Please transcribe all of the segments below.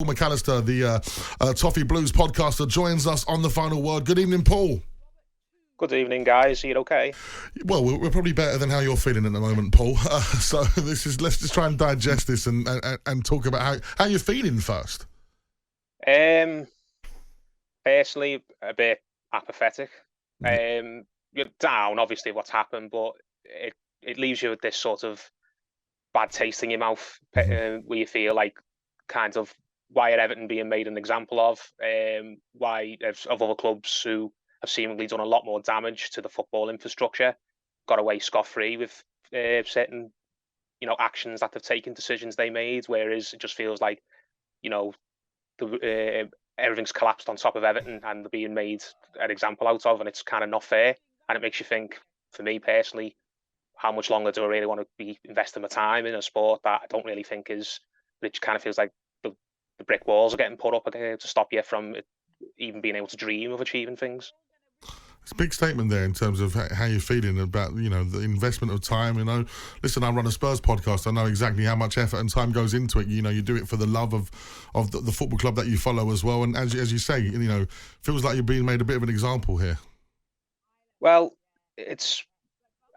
Paul McAllister, the Toffee Blues podcaster, joins us on the final word. Good evening, Paul. Good evening, guys. Are you okay? Well, we're probably better than how you're feeling at the moment, Paul. So let's just try and digest this and talk about how you're feeling first. Personally, a bit apathetic. You're down, obviously, what's happened, but it leaves you with this sort of bad taste in your mouth, where you feel like kind of why are Everton being made an example of? Why of other clubs who have seemingly done a lot more damage to the football infrastructure got away scot-free with certain, actions that they've taken, decisions they made, whereas it just feels like, everything's collapsed on top of Everton and they're being made an example out of, and it's kind of not fair. And it makes you think, for me personally, how much longer do I really want to be investing my time in a sport that I don't really think is, it just kind of feels like the brick walls are getting put up to stop you from even being able to dream of achieving things. It's a big statement there in terms of how you're feeling about, the investment of time. Listen, I run a Spurs podcast. I know exactly how much effort and time goes into it. You do it for the love of the football club that you follow as well. And as you say, feels like you're being made a bit of an example here. Well,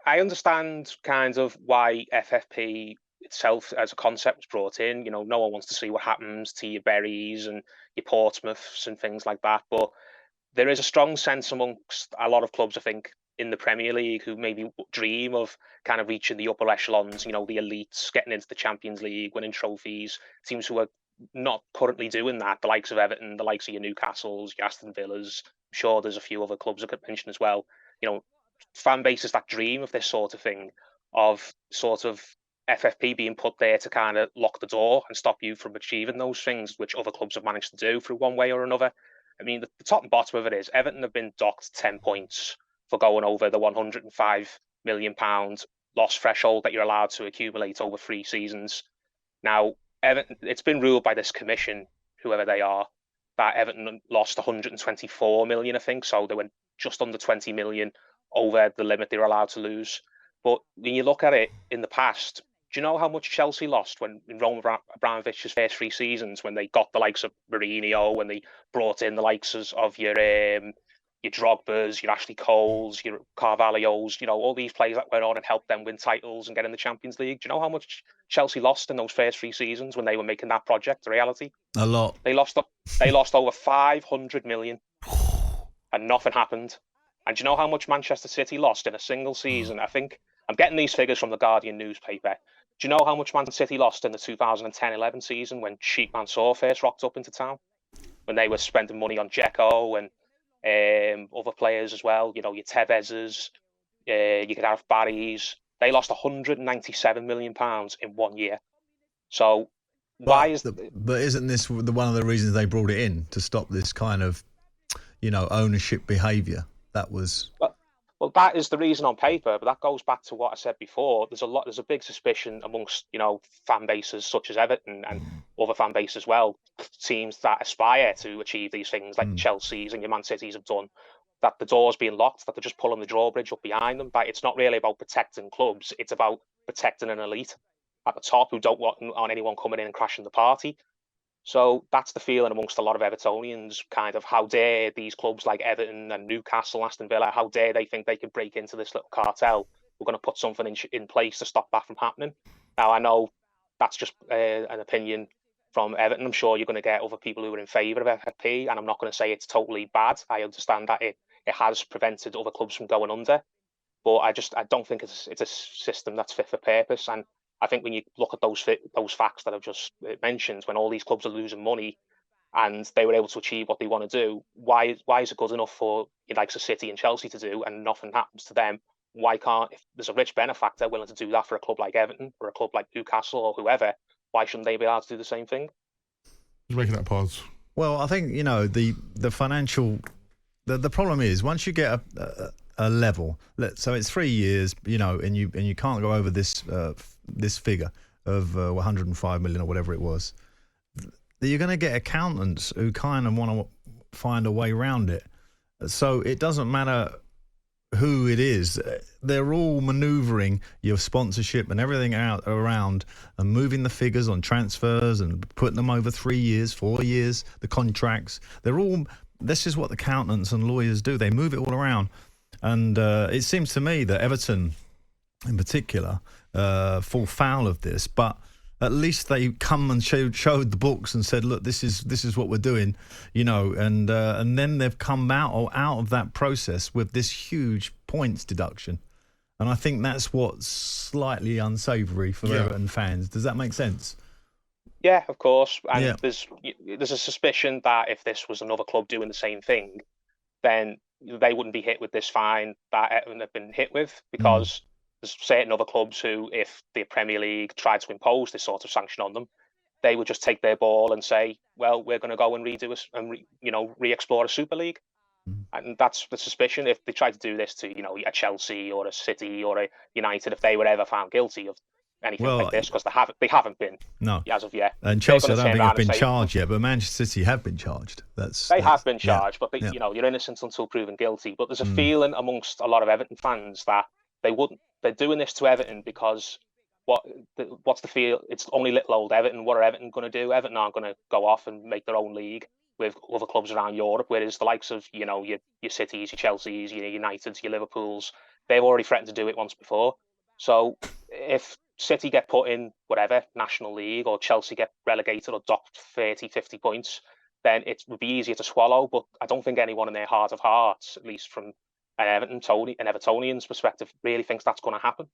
I understand kind of why FFP itself as a concept was brought in. No one wants to see what happens to your Berries and your Portsmouths and things like that. But there is a strong sense amongst a lot of clubs, I think, in the Premier League who maybe dream of kind of reaching the upper echelons, the elites, getting into the Champions League, winning trophies. Teams who are not currently doing that, the likes of Everton, the likes of your Newcastles, your Aston Villas. I'm sure there's a few other clubs I could mention as well. Fan bases that dream of this sort of thing, of sort of FFP being put there to kind of lock the door and stop you from achieving those things, which other clubs have managed to do through one way or another. I mean, the top and bottom of it is Everton have been docked 10 points for going over the £105 million loss threshold that you're allowed to accumulate over 3 seasons. Now, Everton, it's been ruled by this commission, whoever they are, that Everton lost 124 million, I think. So they went just under 20 million over the limit they were allowed to lose. But when you look at it in the past, do you know how much Chelsea lost in Roman Abramovich's first 3 seasons, when they got the likes of Mourinho, when they brought in the likes of your Drogbas, your Ashley Coles, your Carvalhos, all these players that went on and helped them win titles and get in the Champions League? Do you know how much Chelsea lost in those first 3 seasons when they were making that project a reality? A lot. They lost over 500 million and nothing happened. And do you know how much Manchester City lost in a single season? I think I'm getting these figures from the Guardian newspaper. Do you know how much Man City lost in the 2010-11 season when Sheikh Mansour first rocked up into town? When they were spending money on Dzeko and other players as well, your Tevez's, you could have Barry's. They lost £197 million in 1 year. So why is... But isn't this one of the reasons they brought it in, to stop this kind of, ownership behaviour? That was... Well, that is the reason on paper, but that goes back to what I said before. There's a big suspicion amongst, fan bases such as Everton and other fan bases as well, teams that aspire to achieve these things like Chelsea's and your Man City's have done, that the door's being locked, that they're just pulling the drawbridge up behind them. But it's not really about protecting clubs, it's about protecting an elite at the top who don't want anyone coming in and crashing the party. So that's the feeling amongst a lot of Evertonians, kind of, how dare these clubs like Everton and Newcastle, Aston Villa, how dare they think they can break into this little cartel? We're going to put something in place to stop that from happening. Now, I know that's just an opinion from Everton. I'm sure you're going to get other people who are in favour of FFP, and I'm not going to say it's totally bad. I understand that it has prevented other clubs from going under, but I don't think it's a system that's fit for purpose. And I think when you look at those facts that I've just mentioned, when all these clubs are losing money and they were able to achieve what they want to do, why is it good enough for likes of City and Chelsea to do and nothing happens to them? Why can't, if there's a rich benefactor willing to do that for a club like Everton or a club like Newcastle or whoever, why shouldn't they be allowed to do the same thing? Just making that pause. Well, I think, the financial... The problem is, once you get a level, so it's 3 years, and you can't go over this figure of 105 million or whatever it was, you're going to get accountants who kind of want to find a way around it. So it doesn't matter who it is. They're all manoeuvring your sponsorship and everything out around and moving the figures on transfers and putting them over 3 years, 4 years, the contracts. This is what the accountants and lawyers do. They move it all around. And it seems to me that Everton in particular fall foul of this, but at least they come and showed the books and said, look, this is what we're doing, and then they've come out of that process with this huge points deduction. And I think that's what's slightly unsavoury for Everton fans. Does that make sense? Yeah, of course. And there's a suspicion that if this was another club doing the same thing, then they wouldn't be hit with this fine that Everton have been hit with, because there's certain other clubs who, if the Premier League tried to impose this sort of sanction on them, they would just take their ball and say, well, we're going to go and redo it and re-explore a Super League. And that's the suspicion. If they tried to do this to, a Chelsea or a City or a United, if they were ever found guilty of anything like this, because they haven't been as of yet. And Chelsea, I don't think have been charged yet, but Manchester City have been charged. They have been charged, but you're innocent until proven guilty. But there's a feeling amongst a lot of Everton fans that they're doing this to Everton because what's the feel? It's only little old Everton. What are Everton going to do? Everton aren't going to go off and make their own league with other clubs around Europe, whereas the likes of your Cities, your Chelseas, your Uniteds, your Liverpools, they've already threatened to do it once before. So if City get put in whatever National League, or Chelsea get relegated or docked 30, 50 points, then it would be easier to swallow. But I don't think anyone in their heart of hearts, at least from an Evertonian's perspective, really thinks that's going to happen.